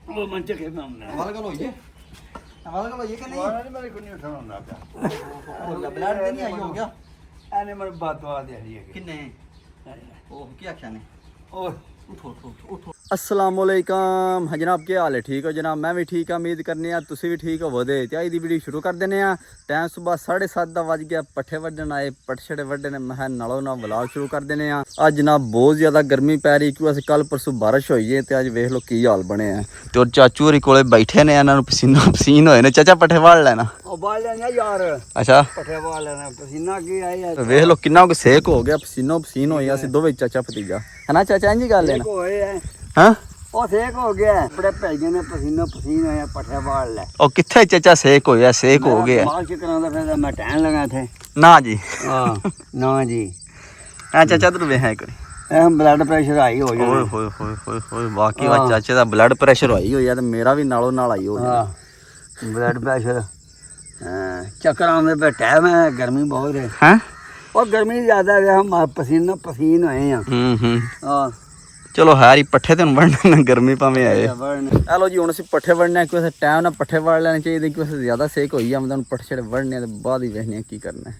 ਉਹ ਮੰਚ ਕੇ ਸਾਹਮਣੇ ਵਾਲ ਗੱਲ ਹੋਈ ਹੈ ਵਾਲ ਗੱਲ ਹੋਈ ਹੈ ਕਿ ਨਹੀਂ ਵਾਲਾ ਨਹੀਂ ਮੇਰੇ ਕੋਲ ਨਹੀਂ ਉਠਾਉਣਾ ਹੁੰਦਾ ਪਿਆ ਉਹ ਬਲੱਡ ਤੇ ਨਹੀਂ ਆਈ ਹੋ ਗਿਆ ਐਨੇ ਮੇਰੇ ਬਾਤਵਾ ਦੇ ਰਹੀ ਹੈ ਕਿੰਨੇ ਉਹ ਕੀ ਆਖਿਆ ਨੇ ਉਹ ਉਠੋ अस्सलाम वालेकुम जनाब क्या हाल है ठीक हो जनाब मैं भी ठीक हाँ उम्मीद करने तुसी भी ठीक हो दे चाही दी वीडियो शुरू कर देने टाइम सुबह 7:30 का बज गया पट्ठे वड्डन आए पट्ठे वड्डे ने मैं नालों ना व्लॉग शुरू कर देने आज जनाब बहुत ज़्यादा गर्मी पै रही क्यों अस कल परसों बारिश हुई है तो अज वेख लो की हाल बने हैं तो चाचू होरी कोले बैठे ने इन्होंने पसीनो पसीन होए ने चाचा पट्ठे वाल लेना ਬਾਲ ਲੈਣਾ ਯਾਰ अच्छा ਪੱਠੇ ਵਾਲ ਲੈਣਾ ਪਸੀਨਾ ਕੀ ਆਇਆ वेख लो किन्ना सेक हो गया पसीनो पसीन होई अस दोवें चाचा भतीजा है ना चाचा इंज गल है ਹੋਏ ਐ हाँ ਉਹ ਸੇਕ ਹੋ ਗਿਆ ਬੜੇ ਭੈ ਗਏ ਨੇ ਪਸੀਨੋ ਪਸੀਨ ਹੋਇਆ ਪੱਠੇ ਵਾਲ ਲੈ और किथे चाचा सेक होया सेक हो गया ਮਾਲਸ਼ ਕਰਾਉਂਦਾ ਫਿਰ ਮੈਂ ਟਹਿਣ ਲਗਾ ਇੱਥੇ ना जी ਹਾਂ ਨਾ ਜੀ हाँ चाचा तू वे है कोई ਇਹ ਬਲੱਡ ਪ੍ਰੈਸ਼ਰ ਹਾਈ ਹੋ ओए ਜਾਣਾ होए होए होए होए बाकी वा चाचे दा ब्लड प्रेशर होई होया ते मेरा भी नालों नाल आई हो ਹਾਂ ਬਲੱਡ ਪ੍ਰੈਸ਼ਰ ਚੱਕਰ ਆਉਂਦੇ ਪਏ ਟਾਈਮ ਹੈ ਗਰਮੀ ਬਹੁਤ ਹੈ हैं और गर्मी ज्यादा है हम पसीना पसीन होए हैं हाँ चलो हारी पट्ठे तो वड़ने ना गर्मी भावें आए वड़ने हेलो जी हुण असीं पट्ठे वड़ने कि वैसे टाइम ना पट्ठे वड़ लेने चाहिए कि वैसे ज़्यादा सेक होई जा मतलब पट्ठे छड़े वड़ने ते बाद ही वेखने की करना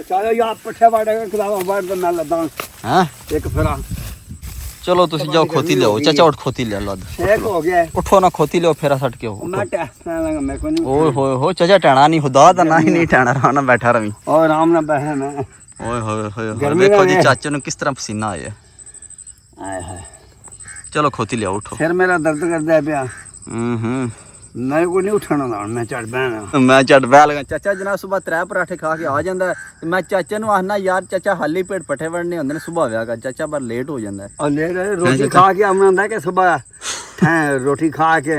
चलो यार पट्ठे वाड़े खिलावा वाड़ तो मैं लदा हैं एक फिरा चलो तुसी जाओ खोती ले आओ चाचा उठ खोती ले लो शेक हो गया उठो ना खोती ले फिर सट के हो मैं टहना लगा मेरे को नहीं ओए होए हो चाचा टहना नहीं खुदा दा ना ही नहीं टहना रहा ना बैठा रवि और आराम ना बैठे मैं ओए होए होए गर्मी देखो में जी चाचे नु किस तरह पसीना आया आए हाय चलो खोती ले आओ उठो सिर मेरा दर्द करदा है पिया मेरे को नहीं उठाना ना मैं चढ़ बैठना मैं चढ़ बैठ लगा चाचा जनाब सुबह 3 पराठे खा के आ जाता है मैं चाचे नु आखना यार चाचा हाली पेट पट्ठे वड़ने होंदे ने सुबह व्याह कर चाचा पर लेट हो जाता है और ले रोटी खा के आना होंदा है कि सुबह रोटी खा के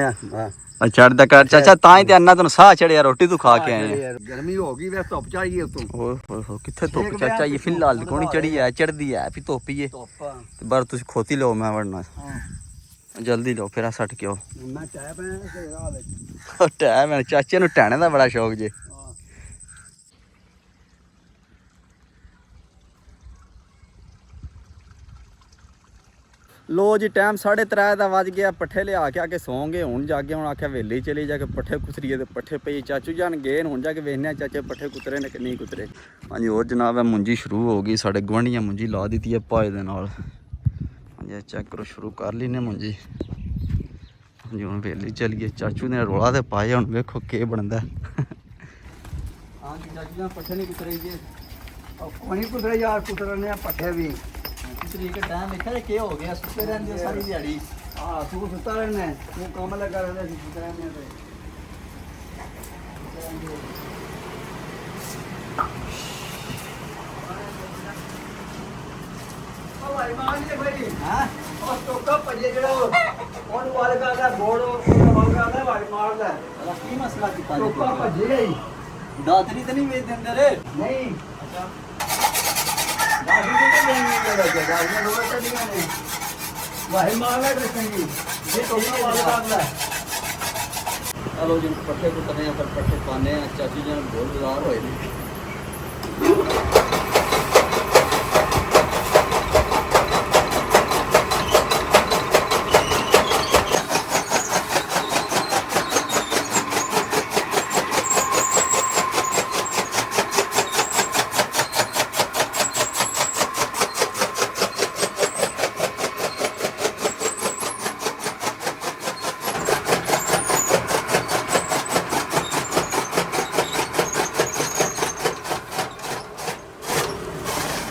चढ़दा कर चाचा ताई ते अन्ना तन्नू साह चढ़िया रोटी तू खा के आए गर्मी हो गई वैसे धुप चाहिए तो ओए होए होए किथे धुप चाचा ये फिलहाल कोनी चढ़ी है चढ़दी है भी धुप ही है ते बार तुसी खोती लो मैं वड़ना जल्दी लो फिर सट के आओ मैं टैप है टाइम है चाचे नु टहने दा बड़ा शौक जे लो जी टाइम 3:30 का बज गया पट्ठे लिया के आके सौ गए हूँ जाके हूँ आख्या वेली चली जाके पट्ठे कुतरीए तो पट्ठे पे चाचू जान गए हूँ जाके वेखने चाचे पट्ठे कुतरे ने कि नहीं कुतरे हाँ जी और जनाब है मुंजी शुरू हो गई साढ़े गुआढ़ियां मुंजी ला दी है भाई दे नाल हाँ जी चेक करो शुरू कर ली ने मुंजी हाँ जी हूँ वेली चलिए चाचू ने रोला तो पाया हूँ वेखो के बनता हाँ जी चाचू पट्ठे नहीं कुतरे जी कोनी कुतरे यार कुतरने पट्ठे भी तरीके टाइम देखा जे हो गया सुते रहंदे सारी दिहाड़ी हां तू सुता रहने तू काम लगा रहने सुता रहने ते ओ भाई मान ले भाई हां और टोका पजे जड़ा ओन वाले का बोर्ड वाले का भाई मार ले की मसला किता टोका पजे गई दादरी तो नहीं वेच देंदे रे नहीं अच्छा गाड़ी तो नहीं लगा गाड़ी में रोड चली गई भाई मार ले कृष्ण ये टोका वाले का चलो जिन पट्ठे कुतरने हैं पर पट्ठे पाने हैं चाचू जी ने बोल बाजार होए ने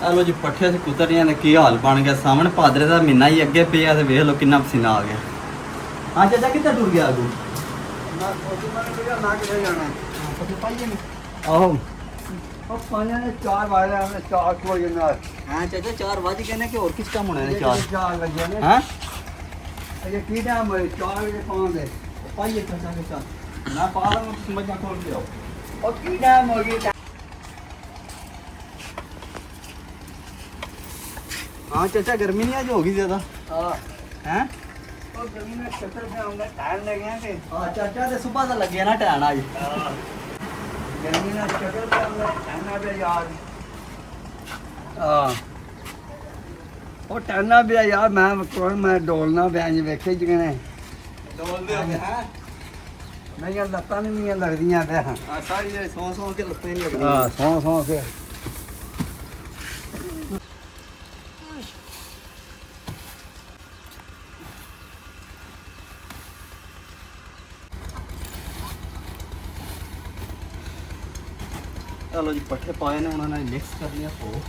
चलो जी पट्ठे से कुतरियां ने की हाल बन गया सामने भादरे का महीना ही अगे पिया तो वेख लो कितना पसीना आ गया हाँ चाचा कितना टूर गया अगू आहो पानी ने 4 बार हमने 4 को ये ना हाँ चाचा 4 बज गए ने कि और किस काम होना है 4 लग गए हैं ये की टाइम है 4 के 5 है पाइए चाचा के साथ ना पाला में समझ ना खोल के आओ और की टाइम हो गई हाँ चाचा गर्मी नहीं आज होगी ज्यादा हां हैं और गर्मी में छतर से हमने टाइम लग गया के हाँ चाचा तो सुबह तो लगे ना टाइम आज गर्मी में छतर से हमने टाइम आ गया यार ਆ ਉਹ ਟਾਨਾ ਪਿਆ ਯਾਰ ਮੈਂ ਡੋਲਣਾ ਪਿਆ ਜੀ ਵੇਖੇ ਜਿਗਣੇ ਡੋਲਦੇ ਹੋ ਹੈ ਮੇਰੀਆਂ ਲੱਤਾਂ ਨਹੀਂ ਮੀਆਂ ਲੱਗਦੀਆਂ ਪਿਆ ਆ ਸਾਰੀ ਜਿਹੜੇ ਸੌਂ ਕੇ ਲੱਤਾਂ ਨਹੀਂ ਲੱਗਦੀਆਂ ਹਾਂ ਸੌਂ ਕੇ ਚਲੋ ਜੀ ਪੱਠੇ ਪਾਏ ਨੇ ਉਹਨਾਂ ਨੇ ਮਿਕਸ ਕਰ ਲਿਆ ਹੋ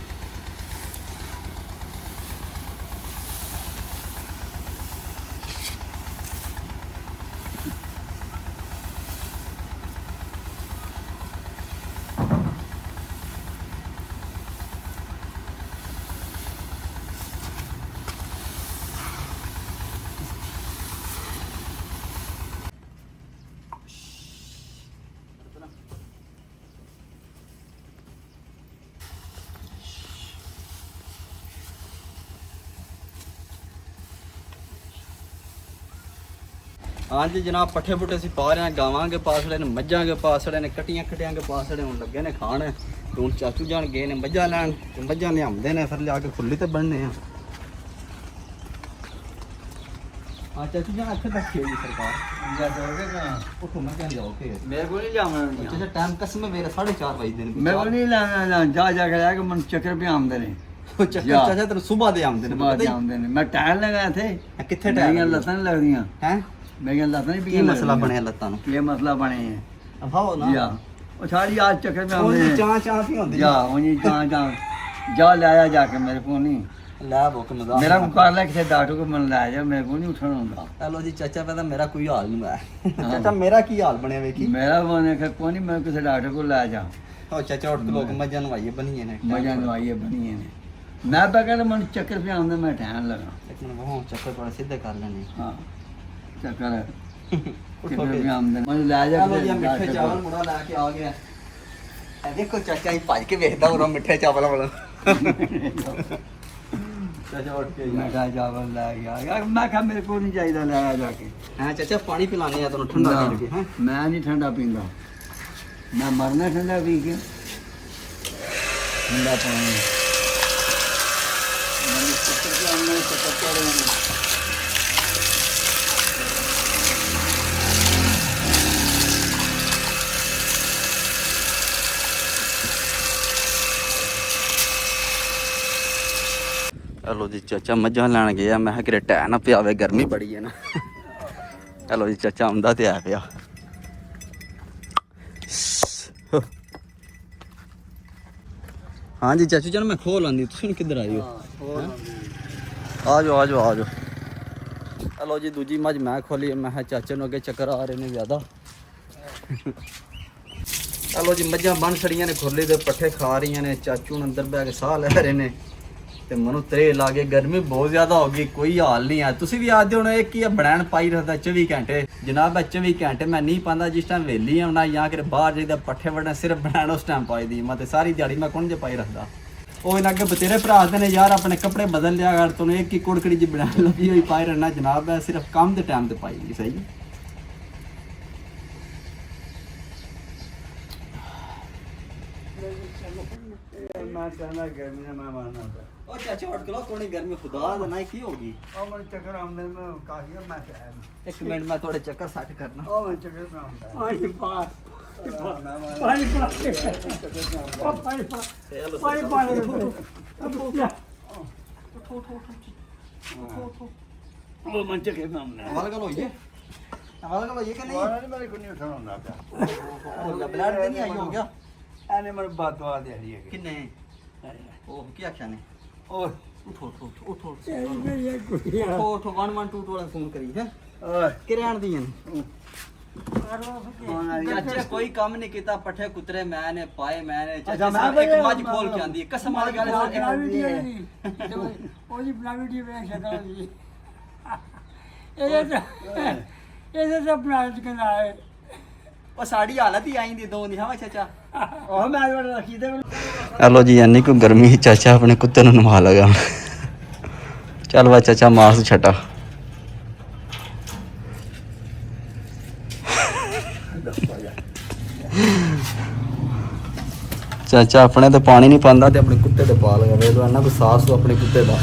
ਹਾਂਜੀ ਜਨਾਬ ਪੱਠੇ ਪੁੱਠੇ ਅਸੀਂ ਪਾ ਰਹੇ ਹਾਂ ਗਾਵਾਂ ਕੇ ਪਾਸੜੇ ਨੇ ਮੱਝਾਂ ਕੇ ਪਾਸੜੇ ਨੇ ਕਟੀਆਂ ਖਟਿਆਂ ਕੇ ਪਾਸੜੇ ਹੁਣ ਲੱਗੇ ਨੇ ਖਾਣ ਤੇ ਹੁਣ ਚਾਚੂ ਜਾਣ ਗਏ ਨੇ ਮੱਝਾਂ ਲੈਣ ਤੇ ਮੱਝਾਂ ਲਿਆਉਂਦੇ ਨੇ ਫਿਰ ਲਿਆ ਕੇ ਖੁੱਲੀ ਤੇ ਬਣਨੇ ਆ ਆ ਚਾਚੂ ਜਾਣ ਇੱਥੇ ਬੈਠੇ ਜੀ ਸਰਕਾਰ ਜਾ ਦੋਗੇ ਨਾ ਉੱਥੋਂ ਮੈਂ ਕਹਿੰਦਾ ਜਾਓ ਕਿ ਮੇਰੇ ਕੋਲ ਨਹੀਂ ਜਾਣਾ ਚਾਚਾ ਟਾਈਮ ਕਸਮ ਮੇਰੇ 4:30 ਵਜੇ ਨੇ ਮੇਰੇ ਕੋਲ ਨਹੀਂ ਲੈਣਾ ਜਾ ਕੇ ਲੈ ਕੇ ਮਨ ਚੱਕਰ ਵੀ ਆਉਂਦੇ ਨੇ ਚਾਚਾ ਤੈਨੂੰ ਸਵੇਰ ਦੇ ਆਉਂਦੇ ਨੇ ਬਾਅਦ ਆਉਂਦੇ ਨੇ ਮੈਂ ਟਾਇਰ ਲਗਾ ਇੱਥੇ ਕਿੱਥੇ ਮੇਰੀਆਂ ਟਾਈਮ ਲੱਤਾਂ ਨਹੀਂ ਲੱਗਦੀਆਂ ਹੈ ਮੇਰੀਆਂ ਲੱਤਾਂ ਨਹੀਂ ਕੀ ਮਸਲਾ ਬਣਿਆ ਲੱਤਾਂ ਨੂੰ ਕੀ ਮਸਲਾ ਬਣੇ ਹੈ ਹਾਓ ਨਾ ਜਾ ਉਹ ਸਾਰੀ ਆਜ ਚੱਕਰ ਵੀ ਆਉਂਦੇ ਉਹ ਨੇ ਚਾਹ ਵੀ ਹੁੰਦੀ ਜਾ ਉਹ ਜੀ ਜਾ ਲੈ ਆ ਜਾ ਕੇ ਮੇਰੇ ਕੋਲ ਨਹੀਂ ਲੈ ਬੋਕ ਮਜ਼ਾਕ ਮੇਰਾ ਮੁਕਾਬਲਾ ਕਿਸੇ ਡਾਕਟਰ ਕੋਲ ਮਨ ਲੈ ਜਾ ਮੇਰੇ ਕੋਲ ਨਹੀਂ ਉੱਠਣ ਹੁੰਦਾ ਚਲੋ ਜੀ ਚਾਚਾ ਪਤਾ ਮੇਰਾ ਕੋਈ ਹਾਲ ਨਹੀਂ ਹੈ ਚਾਚਾ ਮੇਰਾ ਕੀ ਹਾਲ ਬਣਿਆ ਵੇਖੀ ਮੇਰਾ ਬਣੇ ਕਿ ਕੋਈ ਨਹੀਂ ਮੈਂ ਕਿਸੇ ਡਾਕਟਰ ਕੋਲ ਲੈ ਜਾ ਉਹ ਚਾਚਾ ਉੱਠ ਕੇ ਲੋਕ ਮੱਝਾਂ ਨਵਾਈਏ ਬਣੀਏ ਨੇ ਮਜਾ ਨਵਾਈਏ ਬਣੀਏ ਨੇ ਮੈਂ ਤਾਂ ਕਹਿੰਦਾ ਮਨ ਚੱਕਰ ਵੀ ਆਉਂਦਾ ਮੈਂ ਠਹਿਣ ਲਗਾ ਇੱਕ ਮਿੰਟ ਉਹ ਚੱਕਰ ਥੋੜਾ ਸਿੱਧੇ ਕਰ ਲੈਣੇ ਹਾਂ ਚੱਕਰ ਉੱਠੋ ਚੱਕਰ ਵੀ ਕੇ ਆਉਂਦੇ ਮੈਨੂੰ ਲੈ ਜਾ ਚਲੋ ਜੀ ਮਿੱਠੇ ਚਾਵਲ ਮੁੰਡਾ ਲੈ ਕੇ ਆ ਗਿਆ ਇਹ ਦੇਖੋ ਚਾਚਾ ਹੀ ਭੱਜ ਕੇ ਵੇਖਦਾ ਉਹ ਮਿੱਠੇ ਚਾਵਲ ਵਾਲਾ ਚਾਚਾ ਉੱਠ ਕੇ ਮੈਂ ਕਿਹਾ ਚਾਵਲ ਲੈ ਗਿਆ ਮੈਂ ਕਿਹਾ ਮੇਰੇ ਕੋਲ ਨਹੀਂ ਚਾਹੀਦਾ ਲੈ ਆ ਜਾ ਕੇ ਹਾਂ ਚਾਚਾ ਪਾਣੀ ਪਿਲਾਣੇ ਆ ਤੈਨੂੰ ਠੰਡਾ ਕਰਕੇ ਹਾਂ ਮੈਂ ਨਹੀਂ ਠੰਡਾ ਪੀਂਦਾ ਮੈਂ ਮਰਨਾ ਠੰਡਾ ਪੀ ਕੇ ਠੰਡਾ ਪਾਣੀ ਮੈਨੂੰ ਚੱਕਰ ਤੇ ਆਉਣਾ ਚੱਕਰ ਚੜ੍ਹਨਾ ਚਲੋ ਜੀ ਚਾਚਾ ਮੱਝਾਂ ਲੈਣ ਗਏ ਆ ਮੈਂ ਕਿਹਾ ਕਿਰੇ ਟੈ ਨਾ ਪਿਆਵੇ ਗਰਮੀ ਬੜੀ ਹੈ ਨਾ ਚਲੋ ਜੀ ਚਾਚਾ ਆਉਂਦਾ ਤੇ ਆ ਪਿਆ ਹਾਂਜੀ ਚਾਚੂ ਜਨ ਮੈਂ ਖੋਲ ਆਂਦੀ ਤੁਸੀਂ ਕਿੱਧਰ ਆਏ ਹੋ ਆ ਜਾਓ ਆ ਜਾਓ ਆ ਜਾਓ ਚਲੋ ਜੀ ਦੂਜੀ ਮੱਝ ਮੈਂ ਖੋਲੀ ਮੈਂ ਕਿਹਾ ਚਾਚੇ ਨੂੰ ਅੱਗੇ ਚੱਕਰ ਆ ਰਹੇ ਨੇ ਜ਼ਿਆਦਾ ਚਲੋ ਜੀ ਮੱਝਾਂ ਬੰਨ ਛੜੀਆਂ ਨੇ ਖੁਰਲੀ ਦੇ ਪੱਠੇ ਖਾ ਰਹੀਆਂ ਨੇ ਚਾਚੂ ਨੂੰ ਅੰਦਰ ਬੈ ਕੇ ਸਾਹ ਲੈ ਰਹੇ ਨੇ ਤੇ ਮਨੂੰ ਤਰੇ ਲਾ ਕੇ ਗਰਮੀ ਬਹੁਤ ਜ਼ਿਆਦਾ ਹੋ ਗਈ ਕੋਈ ਹਾਲ ਨਹੀਂ ਆ ਤੁਸੀਂ ਵੀ ਆਦੇ ਹੁਣ ਇਹ ਕੀ ਆ ਬਣਾਣ ਪਾਈ ਰੱਖਦਾ 24 ਘੰਟੇ ਜਨਾਬ 24 ਘੰਟੇ ਮੈਂ ਨਹੀਂ ਪਾਉਂਦਾ ਜਿਸ ਟਾਈਮ ਵੇਲੀ ਆਉਣਾ ਜਾਂ ਕਿ ਬਾਹਰ ਜਾਈਦਾ ਪੱਠੇ ਵੜਨਾ ਸਿਰਫ ਬਣਾਣ ਉਸ ਟਾਈਮ ਪਾਈ ਦੀ ਮੈਂ ਤੇ ਸਾਰੀ ਦਿਹਾੜੀ ਮੈਂ ਕੌਣ ਜੇ ਪਾਈ ਰੱਖਦਾ ਉਹ ਇਹਨਾਂ ਅੱਗੇ ਬਤੇਰੇ ਭਰਾ ਦੇ ਨੇ ਯਾਰ ਆਪਣੇ ਕੱਪੜੇ ਬਦਲ ਲਿਆ ਕਰ ਤੂੰ ਇੱਕ ਹੀ ਕੁੜਕੜੀ ਜੀ ਬਣਾਣ ਲੱਗੀ ਹੋਈ ਪਾਈ ਰਹਿਣਾ ਜਨਾਬ ਹੈ ਸਿਰਫ ਕੰਮ ਦੇ ਟਾਈਮ ਤੇ ਪਾਈ ਦੀ ਸਹੀ ਮੈਂ ਕਹਿੰਦਾ ਗਰਮੀ ਨਾਲ ਮੈਂ ਮਾਰਨਾ ਉਹ ਚਾਚਾ ਉੱਠ ਕੇ ਲੋ ਕੋਣੀ ਗਰਮੀ ਖੁਦਾ ਦਾ ਨਾ ਕੀ ਹੋਗੀ ਉਹ ਮੈਨੂੰ ਚੱਕਰ ਆਉਂਦੇ ਮੈਂ ਕਾਫੀ ਮੈਂ ਠਹਿਰ ਇੱਕ ਮਿੰਟ ਮੈਂ ਤੁਹਾਡੇ ਚੱਕਰ ਸੱਟ ਕਰਨਾ ਉਹ ਮੈਨੂੰ ਚੱਕਰ ਨਾ ਆਉਂਦਾ ਪਾਣੀ ਪਾ ਪਾਣੀ ਪਾ ਉਹ ਪਾਣੀ ਪਾ ਪਾਣੀ ਪਾ ਉਹ ਮਨ ਚੱਕੇ ਨਾ ਆਉਂਦਾ ਹਵਾਲਾ ਗੱਲ ਹੋਈ ਹੈ ਹਵਾਲਾ ਗੱਲ ਹੋਈ ਹੈ ਕਿ ਨਹੀਂ ਨਹੀਂ ਮੇਰੇ ਕੋਲ ਨਹੀਂ ਉਠਣ ਹੁੰਦਾ ਪਿਆ ਉਹ ਬਲੱਡ ਤੇ ਨਹੀਂ ਆਈ ਹੋ ਗਿਆ ਐਨੇ ਮੇਰੇ ਬਾਤਵਾ ਦੇ ਹਰੀ ਹੈ ਕਿੰਨੇ ਉਹ ਕੀ ਆਖਿਆ ਨੇ ਓਏ ਉਠੋ ਉਠੋ ਇਹ ਕੁੜੀਆਂ ਉਠੋ 112 ਵਾਲਾ ਫੋਨ ਕਰੀ ਹੈ ਓਏ ਕਿਰਿਆਣ ਦੀਆਂ ਨੇ ਚਾਚਾ ਕੋਈ ਕੰਮ ਨਹੀਂ ਕੀਤਾ ਪੱਠੇ ਕੁਤਰੇ ਮੈਂ ਨੇ ਪਾਏ ਮੈਂ ਨੇ ਚਾਚਾ ਇੱਕ ਮੱਝ ਖੋਲ ਕੇ ਆਂਦੀ ਕਸਮ ਵਾਲੀ ਗੱਲ ਉਹਦੀ ਬਣਾ ਵੀਡੀਓ ਵੇਖ ਸਕਦਾ ਜੀ ਇਹਦੇ ਤਾਂ ਬਣਾ ਚੁੱਕਾ ਹੈ ਉਹ ਸਾਡੀ ਹਾਲਤ ਹੀ ਆਈਂਦੀ ਦੋ ਨਹੀਂ ਹਾਂ ਚਾਚਾ ਉਹ ਮੈਂ ਅੱਜ ਰੱਖੀ ਤੇ ਹਲੋ ਜੀ ਇੰਨੀ ਕੋ ਗਰਮੀ ਚਾਚਾ ਆਪਣੇ ਕੁੱਤੇ ਨੂੰ ਨਵਾ ਲਗਾ ਚੱਲ ਵਾ ਚਾਚਾ ਮਾਸ ਛਟਾ ਚਾਚਾ ਆਪਣੇ ਤੇ ਪਾਣੀ ਨਹੀਂ ਪਾਉਂਦਾ ਤੇ ਆਪਣੇ ਕੁੱਤੇ ਤੇ ਪਾ ਲਗਾ ਵੇਖ ਲੋ ਇੰਨਾ ਕੋਈ ਸਾਫ ਸੋ ਆਪਣੇ ਕੁੱਤੇ ਦਾ।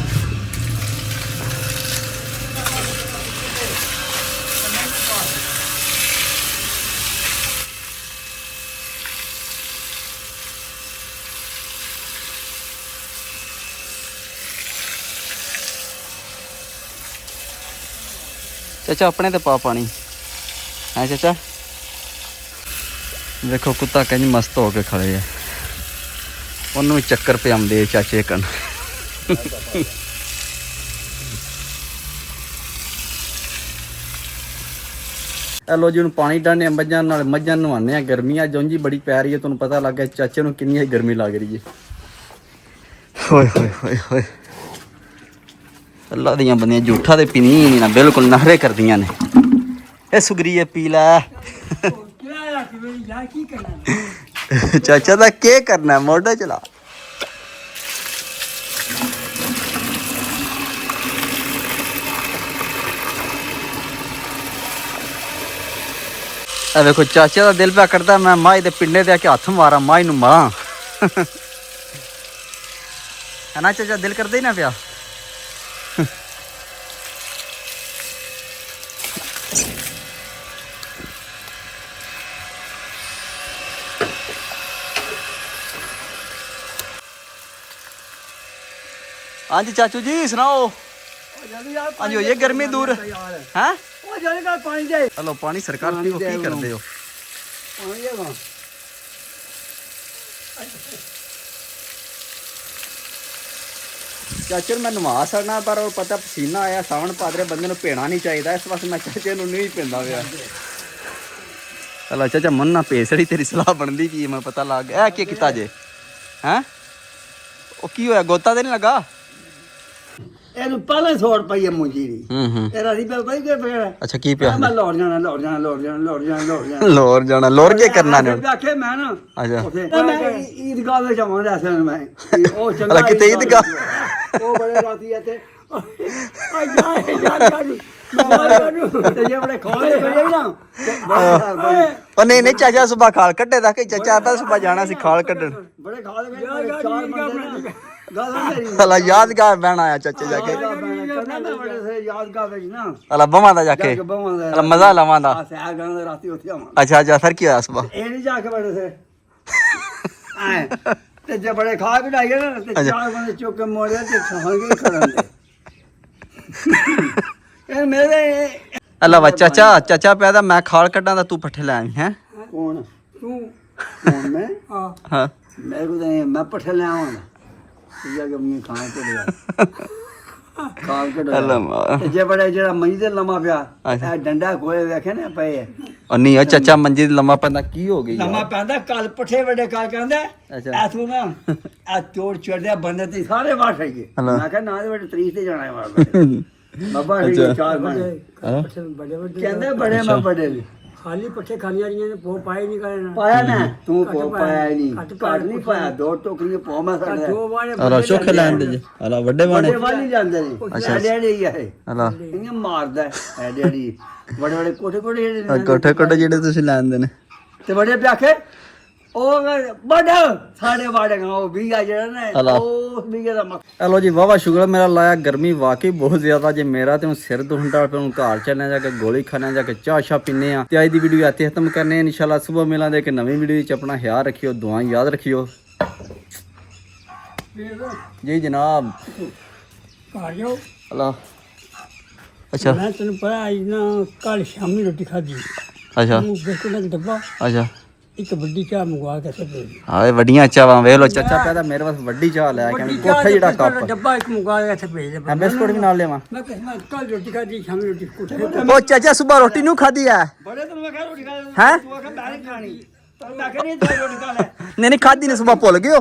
ਚਾਚਾ ਆਪਣੇ ਤੇ ਪਾ ਪਾਣੀ ਹੈ ਚਾਚਾ। ਦੇਖੋ ਕੁੱਤਾ ਕਹਿੰਦੀ ਮਸਤ ਹੋ ਕੇ ਖੜੇ ਆ, ਉਹਨੂੰ ਵੀ ਚੱਕਰ ਪਿਆਉਂਦੇ ਚਾਚੇ ਕਨ। ਲੋ ਜੀ ਹੁਣ ਪਾਣੀ ਡਾਣੇ ਮੱਝਾਂ ਨਾਲ, ਮੱਝਾਂ ਨਵਾਉਂਦੇ ਆ। ਗਰਮੀਆਂ ਜੋਂਜੀ ਬੜੀ ਪੈ ਰਹੀ ਹੈ, ਤੁਹਾਨੂੰ ਪਤਾ ਲੱਗ ਗਿਆ ਚਾਚੇ ਨੂੰ ਕਿੰਨੀ ਗਰਮੀ ਲੱਗ ਰਹੀ ਹੈ। ਹੋਏ ਹੋਏ ਹੋਏ ਹੋਏ ਅੱਲਾ ਦੀਆਂ ਬੰਦੀਆਂ ਝੂਠਾ ਤੇ ਪੀਣੀ ਨਹੀਂ ਨਾ, ਬਿਲਕੁਲ ਨਖਰੇ ਕਰਦੀਆਂ ਨੇ। ਇਹ ਸੁਗਰੀਏ ਪੀ ਲੈ। ਚਾਚਾ ਦਾ ਕੀ ਕਰਨਾ, ਮੋਢਾ ਚਲਾ। ਇਹ ਵੇਖੋ ਚਾਚੇ ਦਾ ਦਿਲ ਪਿਆ ਕਰਦਾ ਮੈਂ ਮਾਈ ਦੇ ਪਿੰਡੇ ਤੇ ਆ ਕੇ ਹੱਥ ਮਾਰਾਂ, ਮਾਈ ਨੂੰ ਮਾਰਾਂ। ਹੈ ਨਾ ਚਾਚਾ, ਦਿਲ ਕਰਦਾ ਹੀ ਨਾ ਪਿਆ। हाँ जी चाचू जी सुनाओ। हाँ जी हो ये गर्मी दूर हैं? हेलो पानी सरकार पियो, की कर दे हो? चाचे मैं नवा सकना पर और पता पसीना आया सावन पादरे बंदे भेना नहीं चाहिए, इस वास्ते मैं चाचे नहीं पींदा पिया। हेलो चाचा मन ना पेसड़ी तेरी सलाह बनती की मैं पता लग गया की किता जे हैं? ओ की होया, गोता ते नहीं लगा? ਇਹਨੂੰ ਪਹਿਲਾਂ 100 ਰੁਪਏ ਮੁੰਜੀ ਦੀ ਇਹਦਾ ਸੀ ਪਈ ਕਿ ਫੇਰ ਅੱਛਾ ਕੀ ਪਿਆ ਮੈਂ ਲੋੜ ਜਾਣਾ ਲੋਰ ਜਾਣਾ ਲੋਰ ਕੀ ਕਰਨਾ ਨੇ? ਆਖੇ ਮੈਂ ਨਾ ਅੱਛਾ ਮੈਂ ਈਦਗਾਹ ਵਿੱਚ ਆਵਾਂਗਾ ਅਸਲ ਮੈਂ ਉਹ ਚੰਗਾ ਕਿਤੇ ਈਦਗਾਹ ਉਹ ਬੜੇ ਰਾਤੀ ਇੱਥੇ ਆ ਜਾ ਤੇ ਜੇ ਬੜੇ ਖੋਲੇ ਪਈ ਨਾ ਉਹ ਨਹੀਂ ਚਾਚਾ ਸੁਬਾ ਖਾਲ ਕੱਢੇ ਦਾ ਕਿ ਚਾਚਾ ਆਪਾਂ ਸੁਬਾ ਜਾਣਾ ਸੀ ਖਾਲ ਕੱਢਣ। ਬੜੇ ਖਾਲ ਗਏ ਚਾਰ ਬੰਦੇ ਹਲਾ ਯਾਦਗਾਰ ਬਹਿਣਾ ਆਇਆ ਚਾਚੇ ਜਾ ਕੇ। ਯਾਦਗਾਰ ਵਿੱਚ ਨਾ ਹਲਾ ਬਵਾਂ ਦਾ ਜਾ ਕੇ ਹਲਾ ਮਜ਼ਾ ਲਵਾਂ ਦਾ। ਰਾਤੀ ਉੱਥੇ ਆਵਾਂ। ਅੱਛਾ ਅੱਛਾ ਫਿਰ ਕੀ ਹੋਇਆ ਸੁਬਾ? ਇਹ ਨਹੀਂ ਜਾ ਕੇ ਬੜੇ ਸੇ ਤੇ ਜੇ ਬੜੇ ਖਾ ਕੇ ਡਾਈਏ ਨਾ ਤੇ ਚਾਰ ਬੰਦੇ ਚੁੱਕ ਕੇ ਮੋੜਿਆ ਤੇ ਖਾਣਗੇ ਖੜਨ ਦੇ ਇਹ ਮੇਰੇ ਹਲਾ ਵਾ ਚਾਚਾ ਪਿਆ ਦਾ ਮੈਂ ਖਾਲ ਕੱਢਾਂ ਦਾ ਤੂੰ ਪੱਠੇ ਲੈ ਆਈ ਹੈ? ਕੌਣ ਤੂੰ? ਕੌਣ ਮੈਂ? ਹਾਂ ਮੇਰੇ ਕੋਲ ਮੈਂ ਪੱਠੇ ਲੈ ਆਵਾਂਗਾ ਜਾ ਕੇ ਮੈਂ ਖਾਣ ਤੇ ਲਿਆ ਖਾਲ ਕੱਢ ਜੇ ਬੜੇ ਜਿਹੜਾ ਮੰਜੀ ਤੇ ਲੰਮਾ ਪਿਆ ਇਹ ਡੰਡਾ ਕੋਲੇ ਵੇਖੇ ਨਾ ਪਏ ਉਹ ਨਹੀਂ ਚਾਚਾ ਮੰਜੀ ਤੇ ਲੰਮਾ ਪੈਂਦਾ ਕੀ ਹੋ ਗਈ ਲੰਮਾ ਪੈਂਦਾ ਕੱਲ ਪੱਠੇ ਵੱਡੇ ਕਾ ਕਹਿੰਦਾ ਐਥੋਂ ਨਾ ਆ ਚੋੜ ਚੜਦਿਆ ਬੰਦੇ ਤੇ ਸਾਰੇ ਵਾਟ ਹੈਗੇ ਮੈਂ ਕਿਹਾ ਨਾ ਦੇ ਵੱਡੇ ਤਰੀਕ ਤੇ ਜਾਣਾ ਹੈ ਮਾਰ ਬਾਬਾ ਜੀ ਚਾਰ ਬਣੇ ਬੜੇ ਵੱਡੇ ਕਹਿੰਦੇ ਬੜੇ ਮੈਂ ਬੜੇ ਵੀ ਖਾਲੀ ਪੱਠੇ ਖਾਣੀਆਂ ਰਹੀਆਂ ਨੇ ਪੋ ਪਾਏ ਨਹੀਂ ਕਰਨਾ ਪਾਇਆ ਨਾ ਤੂੰ ਪੋ ਪਾਇਆ ਨਹੀਂ ਘੱਟ ਨਹੀਂ ਪਾਇਆ ਦੋ ਟੋਕਰੀਆਂ ਪੋ ਮੈਂ ਸਕਦਾ ਦੋ ਵਾਲੇ ਹਲਾ ਸੁੱਖ ਲੈਣ ਦੇ ਜੇ ਹਲਾ ਵੱਡੇ ਬਾਣੇ ਵਾਲੀ ਜਾਂਦੇ ਨੇ ਅੱਛਾ ਡੈਡੀ ਹੀ ਹੈ ਹਲਾ ਇਹ ਮਾਰਦਾ ਹੈ ਡੈਡੀ ਬੜੇ ਬੜੇ ਕੋਠੇ ਜਿਹੜੇ ਨੇ ਕੋਠੇ ਜਿਹੜੇ ਤੁਸੀਂ ਲੈਂਦੇ ਨੇ ਤੇ ਬੜੇ ਪਿਆਖੇ ਉਹ ਬੜਾ ਸਾਡੇ ਵਾੜੇਗਾ ਉਹ ਵੀ ਆ ਜਿਹੜਾ ਨਾ ਉਹ ਵੀ ਦਾ ਹਲੋ ਜੀ ਵਾਵਾ ਸ਼ੁਕਰ ਮੇਰਾ ਲਾਇਆ ਗਰਮੀ ਵਾਕਈ ਬਹੁਤ ਜ਼ਿਆਦਾ ਜੇ ਮੇਰਾ ਤੇ ਹੁਣ ਸਿਰ ਦੁਖਦਾ ਪਿਆ ਹੁਣ ਘਰ ਚੱਲਣਾ ਜਾ ਕੇ ਗੋਲੀ ਖਾਣਾ ਜਾ ਕੇ ਚਾਹ ਸ਼ਾ ਪੀਨੇ ਆ ਤੇ ਅੱਜ ਦੀ ਵੀਡੀਓ ਇੱਥੇ ਖਤਮ ਕਰਨੇ ਇਨਸ਼ਾਅੱਲਾ ਸਵੇਰ ਮਿਲਾਂਗੇ ਇੱਕ ਨਵੀਂ ਵੀਡੀਓ ਵਿੱਚ ਆਪਣਾ ਖਿਆਲ ਰੱਖਿਓ ਦੁਆ ਯਾਦ ਰੱਖਿਓ ਜੀ ਜਨਾਬ ਘਰ ਜਾਓ ਹਲਾ ਅੱਛਾ ਮੈਂ ਤੈਨੂੰ ਪਤਾ ਅੱਜ ਨਾ ਕੱਲ ਸ਼ਾਮੀ ਰੋਟੀ ਖਾਧੀ ਅੱਛਾ ਬਿਸਕੁਟ ਦਾ ਡੱਬਾ ਅੱਛਾ ਇੱਕ ਵੱਡੀ ਚਾਹ ਮੰਗਵਾ ਕੇ ਸਭੇ ਹਾਏ ਵੱਡੀਆਂ ਚਾਹਾਂ ਵੇਖ ਲੋ ਚਾਚਾ ਪਹਿਲਾਂ ਮੇਰੇ ਵਾਸਤੇ ਵੱਡੀ ਚਾਹ ਲੈ ਕੇ ਕੋਠੇ ਜਿਹੜਾ ਕੱਪ ਡੱਬਾ ਇੱਕ ਮੰਗਵਾ ਕੇ ਸਭੇ ਦੇ ਬਿਸਕੁਟ ਵੀ ਨਾਲ ਲਿਆਵਾਂ ਮੈਂ ਕਿਹਾ ਕੱਲ ਰੋਟੀ ਖਾਧੀ ਸ਼ਾਮੀ ਰੋਟੀ ਕੁੱਟੇ ਉਹ ਚਾਚਾ ਸੁਬਾ ਰੋਟੀ ਨੂੰ ਖਾਧੀ ਐ ਬੜੇ ਤੈਨੂੰ ਮੈਂ ਕਿਹਾ ਰੋਟੀ ਖਾ ਹੈਂ? ਤੂੰ ਆਖਿਆ ਮੈਂ ਨਹੀਂ ਖਾਣੀ ਤੈਨੂੰ ਮੈਂ ਕਿਹਾ ਨਹੀਂ ਰੋਟੀ ਖਾ ਲੈ ਨਹੀਂ ਖਾਧੀ ਨੇ ਸੁਬਾ ਭੁੱਲ ਗਿਓ